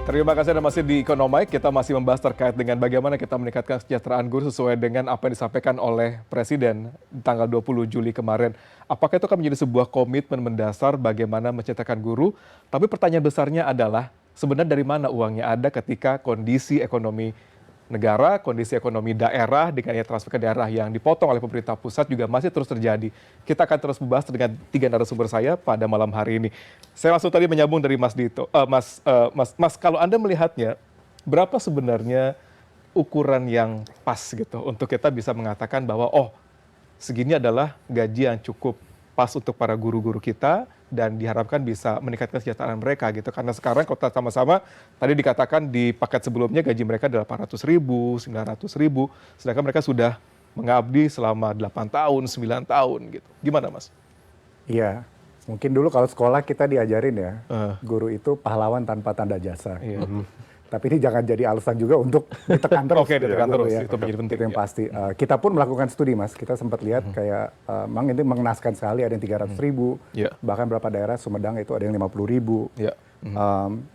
Terima kasih Anda masih di Ekonomik. Kita masih membahas terkait dengan bagaimana kita meningkatkan kesejahteraan guru sesuai dengan apa yang disampaikan oleh Presiden tanggal 20 Juli kemarin. Apakah itu akan menjadi sebuah komitmen mendasar bagaimana menciptakan guru? Tapi pertanyaan besarnya adalah sebenarnya dari mana uangnya ada ketika kondisi ekonomi negara, kondisi ekonomi daerah dengan transfer ke daerah yang dipotong oleh pemerintah pusat juga masih terus terjadi. Kita akan terus membahas dengan 3 narasumber saya pada malam hari ini. Saya langsung tadi menyambung dari Mas Dito. Mas, kalau Anda melihatnya, berapa sebenarnya ukuran yang pas gitu untuk kita bisa mengatakan bahwa segini adalah gaji yang cukup pas untuk para guru-guru kita dan diharapkan bisa meningkatkan kesejahteraan mereka gitu. Karena sekarang kalau kita sama-sama tadi dikatakan di paket sebelumnya gaji mereka 800.000, 900.000, sedangkan mereka sudah mengabdi selama 8 tahun, 9 tahun gitu. Gimana Mas? Iya, mungkin dulu kalau sekolah kita diajarin ya, guru itu pahlawan tanpa tanda jasa. Iya. Tapi ini jangan jadi alasan juga untuk ditekan terus. Oke, ditekan terus, ya. itu menjadi penting. Itu yang pasti. Kita pun melakukan studi Mas, kita sempat lihat kayak, memang ini mengenaskan sekali, ada yang 300.000, bahkan beberapa daerah Sumedang itu ada yang 50.000.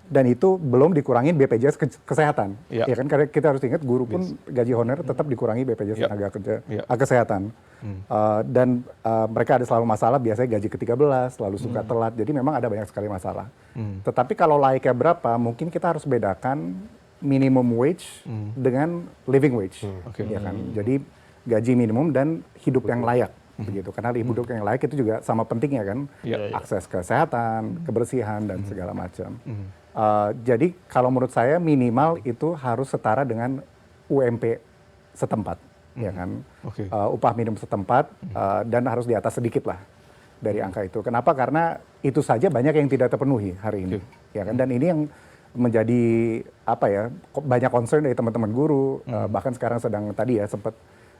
Dan itu belum dikurangin BPJS Kesehatan. Ya kan, karena kita harus ingat guru pun gaji honorer tetap dikurangi BPJS Tenaga Kerja Kesehatan. Dan mereka ada selalu masalah, biasanya gaji ke-13, selalu suka telat, jadi memang ada banyak sekali masalah. Tetapi kalau laiknya berapa, mungkin kita harus bedakan minimum wage dengan living wage. Ya kan? Jadi gaji minimum dan hidup yang layak. Begitu, karena hidup yang layak itu juga sama pentingnya kan, akses kesehatan, kebersihan dan segala macam. Jadi kalau menurut saya minimal itu harus setara dengan UMP setempat, ya kan, upah minimum setempat, dan harus di atas sedikit lah dari angka itu. Kenapa? Karena itu saja banyak yang tidak terpenuhi hari ini, ya kan, dan ini yang menjadi apa ya, banyak concern dari teman-teman guru, bahkan sekarang sedang tadi ya sempat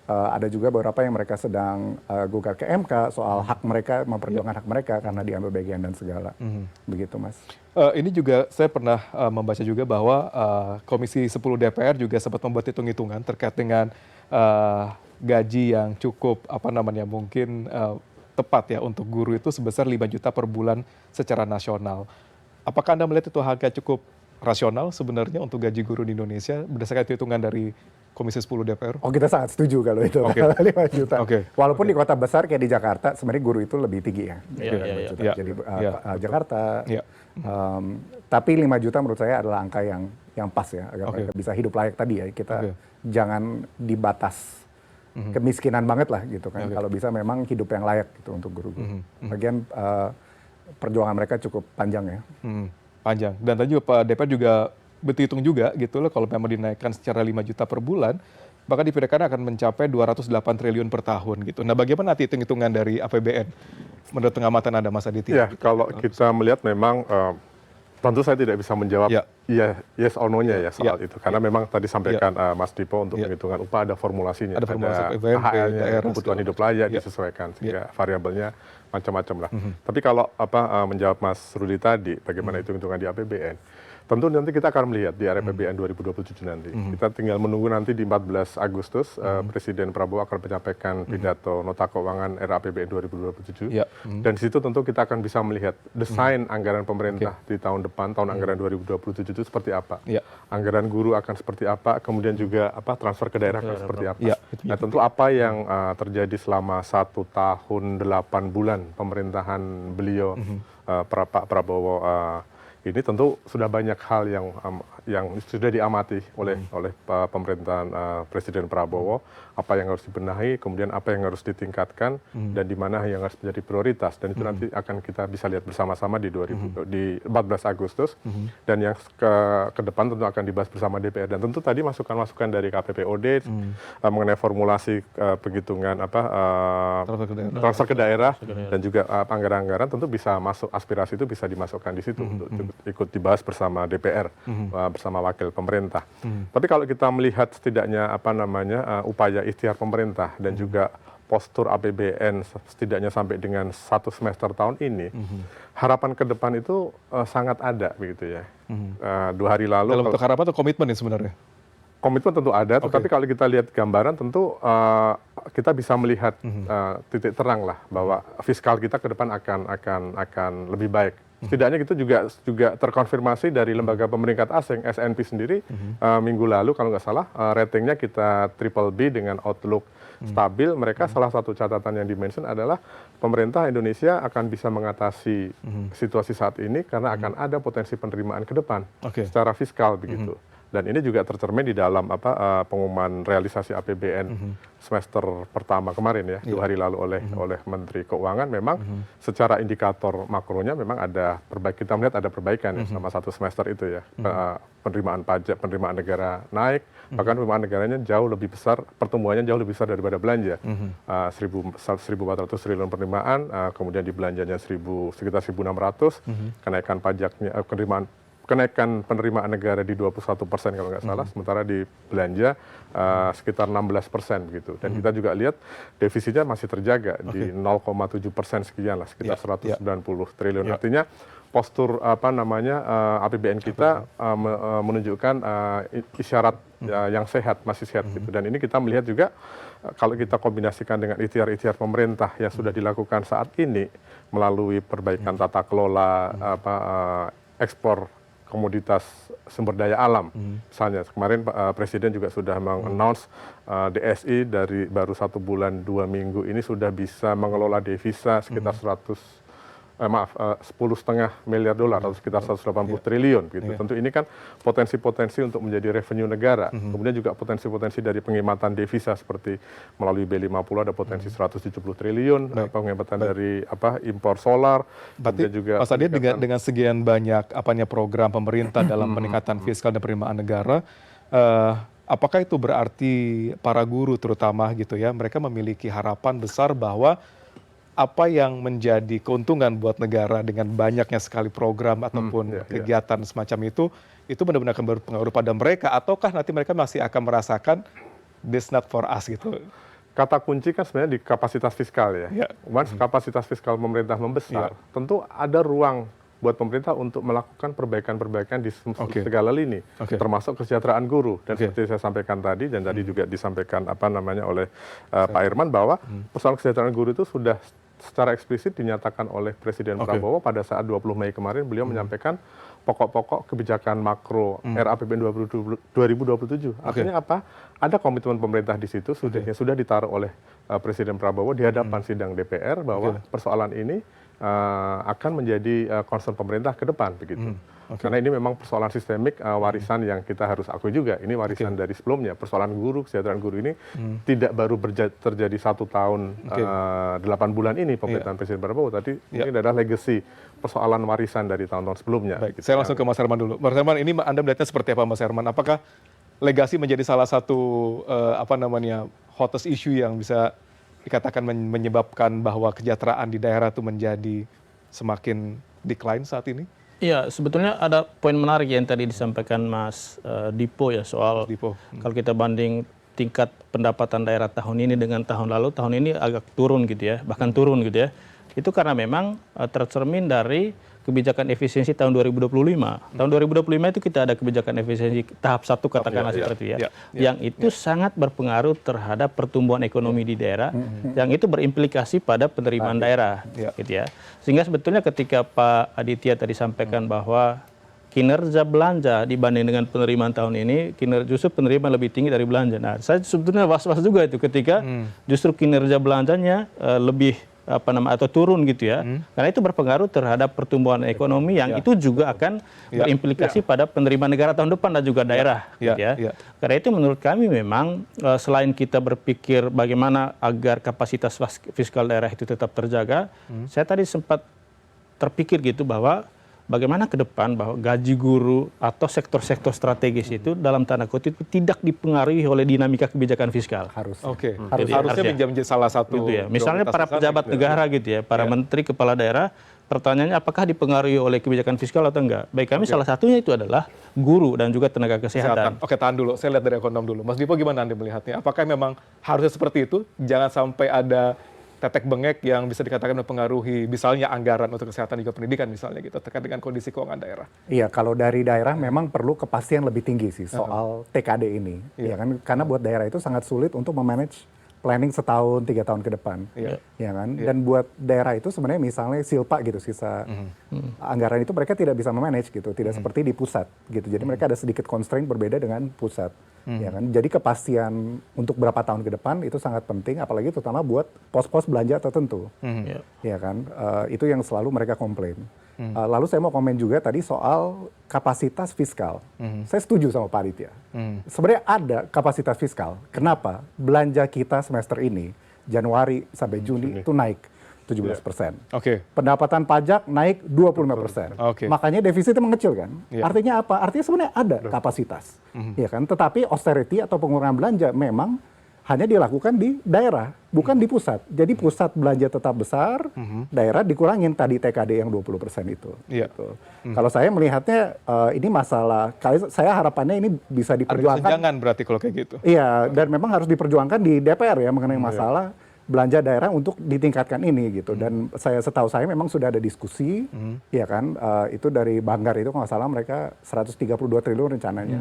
ada juga beberapa yang mereka sedang gugat ke MK soal hak mereka, memperjuangkan hak mereka karena diambil bagian dan segala. Begitu Mas. Ini juga saya pernah membaca juga bahwa Komisi 10 DPR juga sempat membuat hitung-hitungan terkait dengan gaji yang cukup mungkin tepat ya untuk guru itu sebesar 5 juta per bulan secara nasional. Apakah Anda melihat itu harga cukup rasional sebenarnya untuk gaji guru di Indonesia berdasarkan hitungan dari Komisi 10 DPR? Oh, kita sangat setuju kalau itu 5 juta. Walaupun di kota besar kayak di Jakarta sebenarnya guru itu lebih tinggi ya. Jadi Jakarta. Tapi 5 juta menurut saya adalah angka yang pas ya, agar mereka bisa hidup layak tadi ya. Kita jangan dibatas kemiskinan banget lah gitu kan. Kalau bisa memang hidup yang layak gitu untuk guru-guru. Bagian perjuangan mereka cukup panjang ya. Panjang. Dan tadi juga Pak DPR juga berhitung juga gitu loh, kalau memang dinaikkan secara 5 juta per bulan, bahkan diperkirakan akan mencapai 208 triliun per tahun gitu. Nah, bagaimana nanti hitung-hitungan dari APBN menurut pengamatan Anda Mas Aditya? Ya, kalau kita melihat memang tentu saya tidak bisa menjawab yes or no-nya ya soal itu, karena memang tadi sampaikan Mas Dipo untuk penghitungan upah ada formulasinya, ada HL-nya, kebutuhan hidup layak disesuaikan sehingga variabelnya macam-macam lah. Tapi kalau menjawab Mas Rudi tadi, bagaimana hitung-hitungan di APBN? Tentu nanti kita akan melihat di RAPBN 2027 nanti. Kita tinggal menunggu nanti di 14 Agustus Presiden Prabowo akan menyampaikan pidato nota keuangan RAPBN 2027. Dan di situ tentu kita akan bisa melihat desain anggaran pemerintah di tahun depan, tahun anggaran 2027 itu seperti apa. Anggaran guru akan seperti apa, kemudian juga transfer ke daerah akan seperti apa. Nah, tentu apa yang terjadi selama 1 tahun 8 bulan pemerintahan beliau Pak Prabowo ini tentu sudah banyak hal yang sudah diamati oleh pemerintahan Presiden Prabowo, apa yang harus dibenahi, kemudian apa yang harus ditingkatkan, dan di mana yang harus menjadi prioritas. Dan itu nanti akan kita bisa lihat bersama-sama di 14 Agustus, dan yang ke depan tentu akan dibahas bersama DPR. Dan tentu tadi masukan-masukan dari KPPOD mengenai formulasi penghitungan transfer ke daerah dan juga anggaran-anggaran tentu bisa masuk, aspirasi itu bisa dimasukkan di situ untuk ikut dibahas bersama DPR, bersama wakil pemerintah. Tapi kalau kita melihat setidaknya upaya ikhtiar pemerintah dan juga postur APBN setidaknya sampai dengan 1 semester tahun ini, harapan ke depan itu sangat ada begitu ya. 2 hari lalu. Dalam bentuk harapan atau komitmen ya sebenarnya? Komitmen tentu ada, tetapi kalau kita lihat gambaran tentu kita bisa melihat titik terang lah bahwa fiskal kita ke depan akan lebih baik Setidaknya itu juga terkonfirmasi dari lembaga pemeringkat asing S&P sendiri minggu lalu kalau nggak salah ratingnya kita BBB dengan outlook stabil. Mereka salah satu catatan yang dimention adalah pemerintah Indonesia akan bisa mengatasi situasi saat ini karena akan ada potensi penerimaan ke depan secara fiskal begitu. Dan ini juga tercermin di dalam pengumuman realisasi APBN semester pertama kemarin ya, 2 hari lalu oleh Menteri Keuangan. Memang secara indikator makronya memang kita melihat ada perbaikan ya, selama 1 semester itu ya. Penerimaan pajak, penerimaan negara naik, bahkan penerimaan negaranya jauh lebih besar, pertumbuhannya jauh lebih besar daripada belanja. 1.400 triliun penerimaan, kemudian di belanjanya sekitar 1.600, kenaikan pajaknya, kenaikan penerimaan negara di 21% kalau nggak salah, sementara di belanja sekitar 16% begitu. Dan kita juga lihat defisitnya masih terjaga di 0,7% sekian lah, sekitar 190 triliun. Artinya postur APBN kita menunjukkan isyarat yang sehat, masih sehat gitu. Dan ini kita melihat juga kalau kita kombinasikan dengan ikhtiar-ikhtiar pemerintah yang sudah dilakukan saat ini melalui perbaikan tata kelola ekspor komoditas sumber daya alam. Misalnya kemarin Presiden juga sudah mengannounce DSI dari baru 1 bulan 2 minggu ini sudah bisa mengelola devisa sekitar 10,5 miliar dolar atau sekitar 180 triliun gitu. Tentu ini kan potensi-potensi untuk menjadi revenue negara. Kemudian juga potensi-potensi dari penghematan devisa seperti melalui B50 ada potensi 170 triliun, penghematan dari impor solar. Berarti juga Mas Adi dengan sekian banyak program pemerintah dalam peningkatan fiskal dan penerimaan negara, apakah itu berarti para guru terutama gitu ya, mereka memiliki harapan besar bahwa apa yang menjadi keuntungan buat negara dengan banyaknya sekali program ataupun kegiatan semacam itu benar-benar akan berpengaruh pada mereka, ataukah nanti mereka masih akan merasakan this not for us gitu? Kata kunci kan sebenarnya di kapasitas fiskal ya. Once kapasitas fiskal pemerintah membesar, tentu ada ruang buat pemerintah untuk melakukan perbaikan-perbaikan di segala lini, termasuk kesejahteraan guru. Dan seperti saya sampaikan tadi, dan tadi juga disampaikan oleh Pak Irman, bahwa persoalan kesejahteraan guru itu sudah secara eksplisit dinyatakan oleh Presiden Prabowo pada saat 20 Mei kemarin. Beliau menyampaikan pokok-pokok kebijakan makro RAPBN 2027. Artinya apa? Ada komitmen pemerintah di situ, sudah ditaruh oleh Presiden Prabowo di hadapan sidang DPR bahwa persoalan ini akan menjadi concern pemerintah ke depan begitu. Karena ini memang persoalan sistemik, warisan yang kita harus akui juga. Ini warisan dari sebelumnya. Persoalan guru, kesejahteraan guru ini tidak baru terjadi 1 tahun 8 bulan ini pemerintahan Presiden Prabowo. Tadi ini adalah legacy persoalan warisan dari tahun-tahun sebelumnya. Gitu. Saya langsung ke Mas Herman dulu. Mas Herman, ini Anda melihatnya seperti apa Mas Herman? Apakah legasi menjadi salah satu hottest issue yang bisa dikatakan menyebabkan bahwa kesejahteraan di daerah itu menjadi semakin decline saat ini? Iya, sebetulnya ada poin menarik yang tadi disampaikan Mas Dipo ya soal kalau kita banding tingkat pendapatan daerah tahun ini dengan tahun lalu, tahun ini agak turun gitu ya, bahkan turun gitu ya. Itu karena memang tercermin dari kebijakan efisiensi tahun 2025. Tahun 2025 itu kita ada kebijakan efisiensi tahap 1 katakanlah seperti itu ya. Yang itu sangat berpengaruh terhadap pertumbuhan ekonomi di daerah, yang itu berimplikasi pada penerimaan daerah gitu ya. Sehingga sebetulnya ketika Pak Aditya tadi sampaikan bahwa kinerja belanja dibanding dengan penerimaan tahun ini, justru penerimaan lebih tinggi dari belanja. Nah, saya sebetulnya was-was juga itu ketika justru kinerja belanjanya lebih atau turun gitu ya, karena itu berpengaruh terhadap pertumbuhan ekonomi yang itu juga akan berimplikasi pada penerimaan negara tahun depan dan juga daerah gitu ya. Karena itu menurut kami memang selain kita berpikir bagaimana agar kapasitas fiskal daerah itu tetap terjaga, saya tadi sempat terpikir gitu bahwa bagaimana ke depan bahwa gaji guru atau sektor-sektor strategis itu dalam tanda kutip tidak dipengaruhi oleh dinamika kebijakan fiskal. Harusnya menjadi salah satu. Gitu ya. Misalnya para pejabat negara gitu ya, para menteri kepala daerah, pertanyaannya apakah dipengaruhi oleh kebijakan fiskal atau enggak? Baik kami salah satunya itu adalah guru dan juga tenaga kesehatan. Oke, tahan dulu. Saya lihat dari ekonom dulu. Mas Dipo, gimana Anda melihatnya? Apakah memang harusnya seperti itu? Jangan sampai ada tetek bengek yang bisa dikatakan mempengaruhi misalnya anggaran untuk kesehatan juga pendidikan misalnya gitu terkait dengan kondisi keuangan daerah. Iya, kalau dari daerah memang perlu kepastian lebih tinggi sih soal TKD ini. Ya kan? Karena buat daerah itu sangat sulit untuk memanage planning setahun, 3 tahun ke depan, ya kan? Dan buat daerah itu sebenarnya misalnya silpa gitu, sisa anggaran itu mereka tidak bisa memanage gitu, tidak seperti di pusat gitu. Jadi mereka ada sedikit constraint berbeda dengan pusat, ya kan? Jadi kepastian untuk berapa tahun ke depan itu sangat penting, apalagi terutama buat pos-pos belanja tertentu, ya kan? Itu yang selalu mereka komplain. Lalu saya mau komen juga tadi soal kapasitas fiskal. Saya setuju sama Pak Aditya. Sebenarnya ada kapasitas fiskal. Kenapa? Belanja kita semester ini, Januari sampai Juni itu naik 17%. Pendapatan pajak naik 25%. Makanya defisitnya mengecil kan. Artinya apa? Artinya sebenarnya ada kapasitas. Ya kan? Tetapi austerity atau pengurangan belanja memang hanya dilakukan di daerah, bukan di pusat. Jadi pusat belanja tetap besar, daerah dikurangin tadi TKD yang 20% itu. Gitu. Kalau saya melihatnya ini masalah, saya harapannya ini bisa diperjuangkan. Ada kesenjangan berarti kalau kayak gitu. Iya, dan memang harus diperjuangkan di DPR ya mengenai masalah belanja daerah untuk ditingkatkan ini gitu. Dan setahu saya memang sudah ada diskusi, ya kan, itu dari Banggar itu kalau nggak salah mereka 132 triliun rencananya.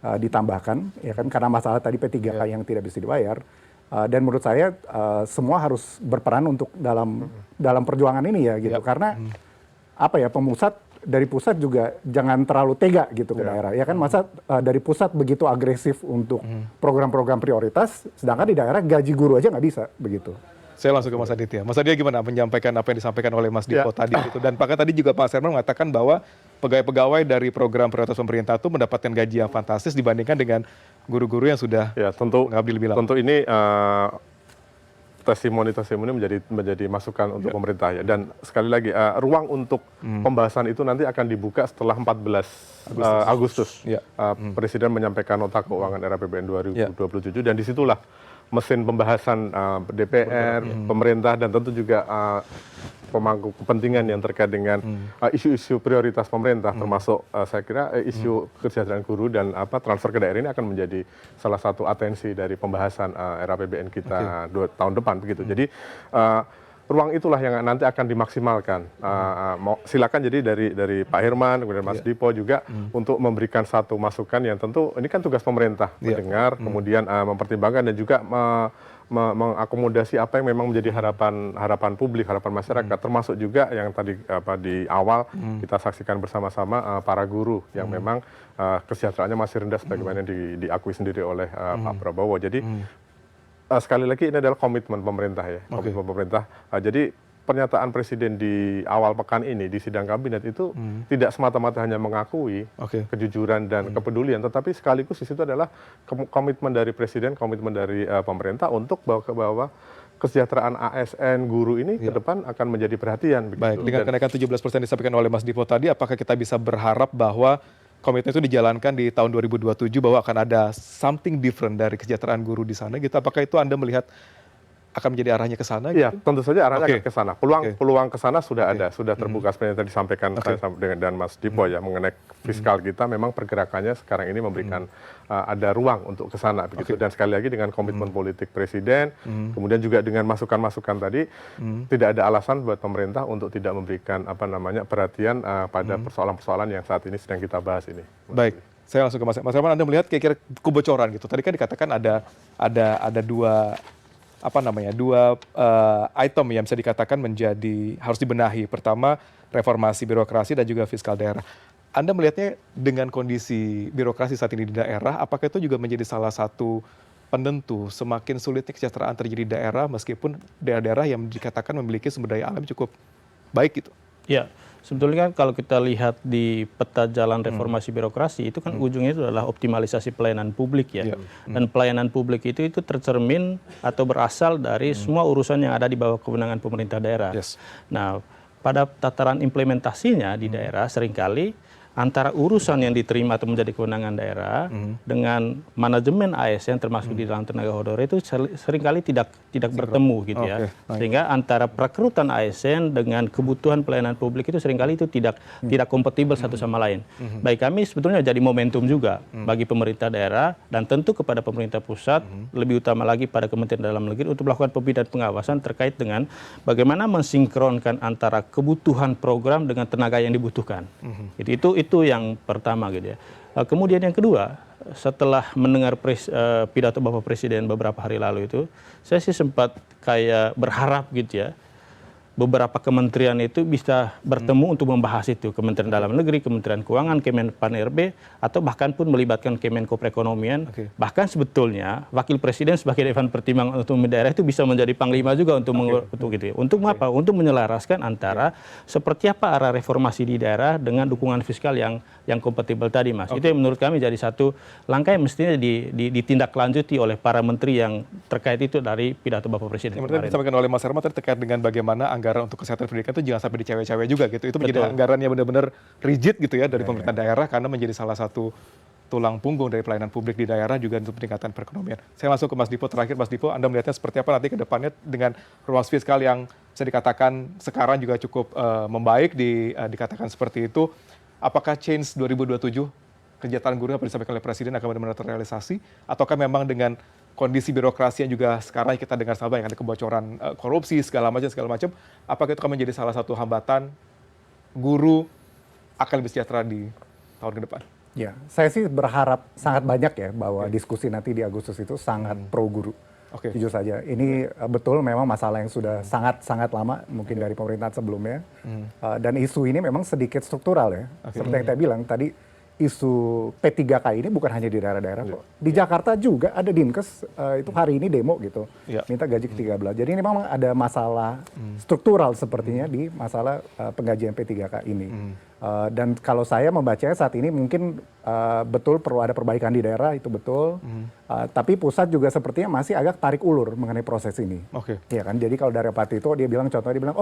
Ditambahkan, ya kan, karena masalah tadi P3K yang tidak bisa dibayar. Dan menurut saya semua harus berperan untuk dalam perjuangan ini ya gitu. Karena apa ya, dari pusat juga jangan terlalu tega gitu ke daerah. Ya kan, masa dari pusat begitu agresif untuk program-program prioritas, sedangkan di daerah gaji guru aja nggak bisa begitu. Saya langsung ke Mas Aditya. Mas Aditya gimana menyampaikan apa yang disampaikan oleh Mas Dipo tadi gitu. Dan bahkan tadi juga Pak Serman mengatakan bahwa pegawai-pegawai dari program prioritas pemerintah itu mendapatkan gaji yang fantastis dibandingkan dengan guru-guru yang sudah mengabdi lebih lama. Tentu ini testimoni menjadi masukan untuk pemerintah ya. Dan sekali lagi ruang untuk pembahasan itu nanti akan dibuka setelah 14 Agustus. Presiden menyampaikan nota keuangan era APBN 2027 dan disitulah mesin pembahasan DPR, pemerintah, dan tentu juga pemangku kepentingan yang terkait dengan isu-isu prioritas pemerintah, termasuk saya kira isu kesejahteraan guru dan transfer ke daerah ini akan menjadi salah satu atensi dari pembahasan era APBN kita 2 tahun depan begitu. Jadi ruang itulah yang nanti akan dimaksimalkan. Silakan jadi dari Pak Herman, kemudian Mas Dipo juga untuk memberikan satu masukan yang tentu ini kan tugas pemerintah mendengar, kemudian mempertimbangkan dan juga mengakomodasi apa yang memang menjadi harapan publik, harapan masyarakat, termasuk juga yang tadi di awal kita saksikan bersama-sama para guru yang memang kesejahteraannya masih rendah sebagaimana diakui sendiri oleh Pak Prabowo. Jadi sekali lagi ini adalah komitmen pemerintah ya, komitmen pemerintah. Jadi pernyataan Presiden di awal pekan ini di sidang kabinet itu tidak semata-mata hanya mengakui kejujuran dan kepedulian, tetapi sekaligus di situ adalah komitmen dari Presiden, komitmen dari pemerintah untuk bahwa kesejahteraan ASN guru ini ke depan akan menjadi perhatian. Baik, dengan kenaikan 17% disampaikan oleh Mas Dipo tadi, apakah kita bisa berharap bahwa komitmen itu dijalankan di tahun 2027 bahwa akan ada something different dari kesejahteraan guru di sana gitu? Apakah itu Anda melihat akan menjadi arahnya ke sana? Iya, gitu? Tentu saja arahnya akan ke sana. Peluang ke sana sudah ada, sudah terbuka seperti yang tadi disampaikan dan Mas Dipo ya mengenai fiskal kita memang pergerakannya sekarang ini memberikan ada ruang untuk ke sana begitu. Dan sekali lagi dengan komitmen politik Presiden, kemudian juga dengan masukan-masukan tadi, tidak ada alasan buat pemerintah untuk tidak memberikan perhatian pada persoalan-persoalan yang saat ini sedang kita bahas ini. Baik. Saya langsung ke Mas Herman. Anda melihat kira-kira kebocoran gitu. Tadi kan dikatakan ada dua item yang bisa dikatakan harus dibenahi. Pertama, reformasi birokrasi dan juga fiskal daerah. Anda melihatnya dengan kondisi birokrasi saat ini di daerah, apakah itu juga menjadi salah satu penentu semakin sulitnya kesejahteraan terjadi di daerah meskipun daerah-daerah yang dikatakan memiliki sumber daya alam cukup baik gitu? Ya, sebetulnya kan kalau kita lihat di peta jalan reformasi birokrasi itu kan ujungnya itu adalah optimalisasi pelayanan publik ya. Dan pelayanan publik itu tercermin atau berasal dari semua urusan yang ada di bawah kewenangan pemerintah daerah. Nah, pada tataran implementasinya di daerah seringkali antara urusan yang diterima atau menjadi kewenangan daerah dengan manajemen ASN termasuk di dalam tenaga honorer itu seringkali tidak bertemu gitu ya. Sehingga antara perekrutan ASN dengan kebutuhan pelayanan publik itu seringkali itu tidak kompatibel satu sama lain. Baik, kami sebetulnya jadi momentum juga bagi pemerintah daerah dan tentu kepada pemerintah pusat, lebih utama lagi pada Kementerian Dalam Negeri untuk melakukan pembinaan pengawasan terkait dengan bagaimana mensinkronkan antara kebutuhan program dengan tenaga yang dibutuhkan. Itu yang pertama gitu ya. Kemudian yang kedua, setelah mendengar pidato Bapak Presiden beberapa hari lalu itu, saya sih sempat kayak berharap gitu ya, beberapa kementerian itu bisa bertemu untuk membahas itu. Kementerian Dalam Negeri, Kementerian Keuangan, Kemenpan RB, atau bahkan pun melibatkan Kemenko Perekonomian. Bahkan sebetulnya Wakil Presiden sebagai dewan pertimbangan otonomi daerah itu bisa menjadi panglima juga untuk gitu ya. Untuk apa? Untuk menyelaraskan antara seperti apa arah reformasi di daerah dengan dukungan fiskal yang kompatibel tadi, Mas. Itu yang menurut kami jadi satu langkah yang mestinya ditindaklanjuti oleh para menteri yang terkait itu dari pidato Bapak Presiden. Yang tadi disampaikan oleh Mas Herman tadi terkait dengan bagaimana anggaran untuk kesehatan pendidikan itu jangan sampai dicewe-cewe juga gitu. Itu menjadi anggaran yang benar-benar rigid gitu ya dari pemerintah daerah karena menjadi salah satu tulang punggung dari pelayanan publik di daerah juga untuk meningkatkan perekonomian. Saya langsung ke Mas Dipo terakhir. Mas Dipo, Anda melihatnya seperti apa nanti ke depannya dengan ruang fiskal yang bisa dikatakan sekarang juga cukup membaik dikatakan seperti itu. Apakah change 2027 kesejahteraan guru yang disampaikan oleh Presiden akan benar-benar terrealisasi ataukah memang dengan kondisi birokrasi yang juga sekarang kita dengar sama yang ada kebocoran korupsi segala macam, apakah itu akan menjadi salah satu hambatan guru akan lebih sejahtera di tahun ke depan? Ya, saya sih berharap sangat banyak ya bahwa diskusi nanti di Agustus itu sangat pro guru. Jujur saja, ini betul memang masalah yang sudah sangat lama mungkin dari pemerintahan sebelumnya. Dan isu ini memang sedikit struktural ya. Seperti yang saya bilang tadi, isu P3K ini bukan hanya di daerah-daerah kok. Di Jakarta juga ada Dinkes itu hari ini demo gitu, minta gaji ke-13. Jadi ini memang ada masalah struktural sepertinya di masalah penggajian P3K ini. Dan kalau saya membacanya saat ini mungkin betul perlu ada perbaikan di daerah, itu betul. Tapi pusat juga sepertinya masih agak tarik ulur mengenai proses ini. Ya kan? Jadi kalau dari Pak Tito dia bilang contohnya dia bilang,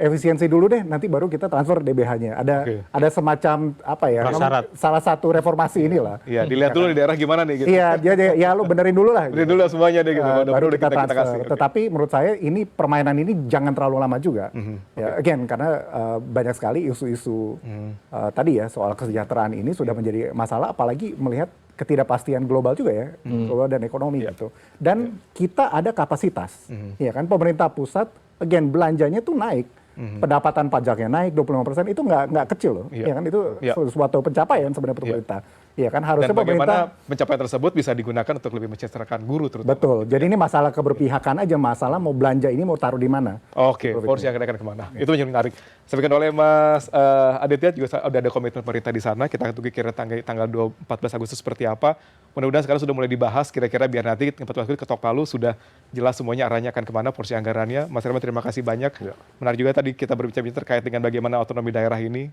efisiensi dulu deh, nanti baru kita transfer DBH-nya. Ada semacam apa ya? Salah satu reformasi inilah. Iya, dilihat dulu di daerah gimana nih. Gitu. Iya, ya lu benerin dulu lah. Benerin dulu semuanya deh gitu. Baru kita transfer. Tetapi menurut saya ini permainan ini jangan terlalu lama juga. Ya, again karena banyak sekali isu-isu tadi ya soal kesejahteraan ini sudah menjadi masalah, apalagi melihat ketidakpastian global juga ya, global dan ekonomi gitu. Dan kita ada kapasitas, ya kan pemerintah pusat. Again, belanjanya tuh naik, pendapatan pajaknya naik 25%, itu nggak kecil loh, ya kan itu suatu pencapaian sebenarnya pemerintah. Ya kan harusnya dan bagaimana pencapaian tersebut bisa digunakan untuk lebih mensejahterakan guru terutama. Betul. Jadi ini masalah keberpihakan aja, masalah mau belanja ini mau taruh di mana. Porsi yang akan kemana. Itu yang menarik. Sampaikan oleh Mas Aditya juga udah ada komitmen pemerintah di sana. Kita tunggu kira tanggal 14 Agustus seperti apa. Mudah-mudahan sekarang sudah mulai dibahas kira-kira biar nanti 14 Agustus ketok palu sudah jelas semuanya arahnya akan kemana, porsi anggarannya. Mas Herman terima kasih banyak. Menarik juga tadi kita berbicara terkait dengan bagaimana otonomi daerah ini.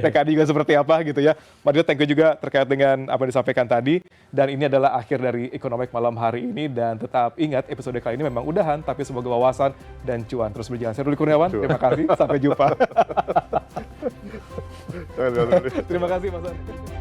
TKD juga seperti apa gitu ya. Mas Aditya, thank you juga terkait dengan apa yang disampaikan tadi. Dan ini adalah akhir dari Ekonomik malam hari ini. Dan tetap ingat episode kali ini memang udahan, tapi semoga wawasan dan cuan terus berjalan. Saya Ruli Kurniawan, terima kasih. Sampai jumpa. Terima kasih Mas Andi.